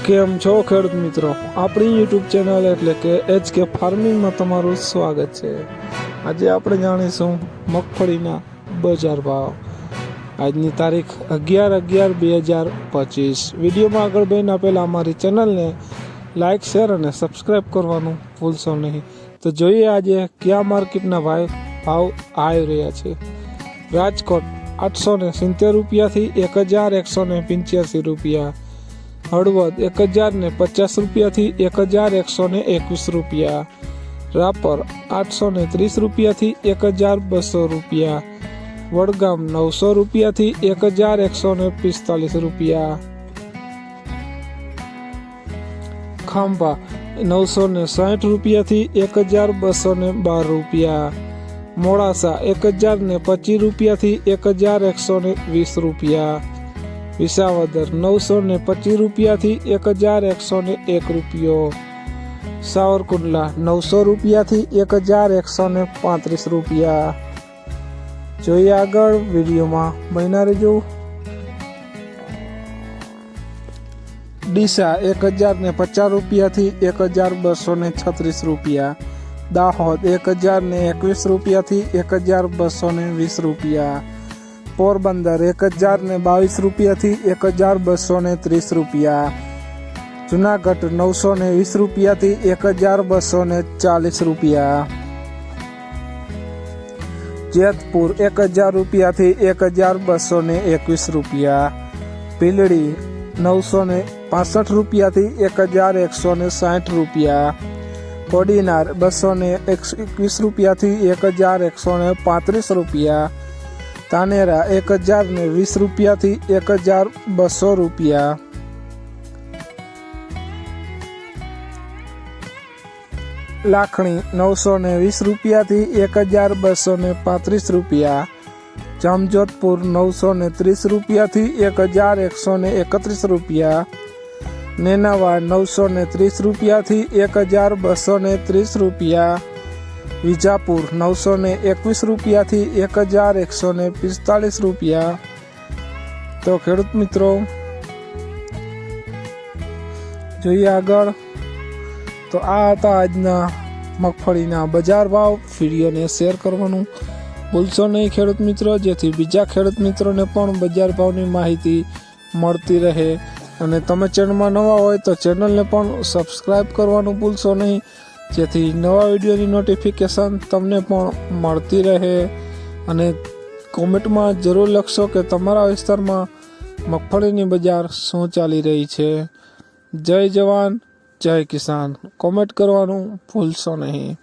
કેમ છો ખેડૂત મિત્રો, આપણી યુટ્યુબ ચેનલ એટલે કે HK ફાર્મિંગમાં તમારું સ્વાગત છે। આજે આપણે જાણીશું મગફળીના બજાર ભાવ। આજની તારીખ 11/11/2025। વિડીયોમાં આગળ બહેના પહેલાં અમારી ચેનલને લાઇક શેર અને સબસ્ક્રાઈબ કરવાનું ભૂલશો નહીં। તો જોઈએ આજે કયા માર્કેટના ભાવ આવી રહ્યા છે। રાજકોટ 870 રૂપિયાથી 1185 રૂપિયા, હળવદ 1050 રૂપિયાથી 1121 રૂપિયા, રાપર 830 રૂપિયાથી 1200 રૂપિયા, વડગામ 900 રૂપિયાથી 1145 રૂપિયા, ખાંભા 960 રૂપિયાથી 1212 રૂપિયા, મોડાસા 1025 રૂપિયાથી 1120 રૂપિયા, વિસાવદર 925 રૂપિયાથી 1101 રૂપિયો, સાવરકુંડલા 900 રૂપિયાથી 1135 રૂપિયા। જોઈએ આગળ, વિડીયોમાં બન્યા રહેજો। ડીસા 1050 રૂપિયાથી 1236 રૂપિયા, દાહોદ 1021 રૂપિયાથી 1220 રૂપિયા, પોરબંદર 1022 રૂપિયાથી 1230 રૂપિયા, જુનાગઢ 920 રૂપિયાથી 1240 રૂપિયા, જેતપુર 1000 રૂપિયાથી 1221 રૂપિયા, ભીલડી 965 રૂપિયાથી 1160 રૂપિયા, કોડીનાર 221 રૂપિયાથી 1135 રૂપિયા, તાનેરા 1020 રૂપિયાથી 1200 રૂપિયા, લાખણી 920 રૂપિયાથી 1235 રૂપિયા, જામજોધપુર 930 રૂપિયાથી 1131 રૂપિયા, નેનાવા 930 રૂપિયાથી 1230 રૂપિયા, વિજાપુર 921 રૂપિયાથી 1145 રૂપિયા। તો ખેડૂત મિત્રો, જોઈએ આગળ। તો આ હતા આજના મગફળીના બજાર ભાવ। વિડીયોને શેર કરવાનું ભૂલશો નહીં ખેડૂત મિત્રો, જેથી બીજા ખેડૂત મિત્રોને પણ બજાર ભાવની માહિતી મળતી રહે। અને તમે ચેનલમાં નવા હોય તો ચેનલને પણ સબસ્ક્રાઈબ કરવાનું ભૂલશો નહીં, જેથી નવા વિડીયોની નોટિફિકેશન તમને પણ મળતી રહે। અને કોમેન્ટમાં જરૂર લખશો કે તમારા વિસ્તારમાં મગફળીની બજાર શું ચાલી રહી છે। જય જવાન જય કિસાન કોમેન્ટ કરવાનું ભૂલશો નહીં।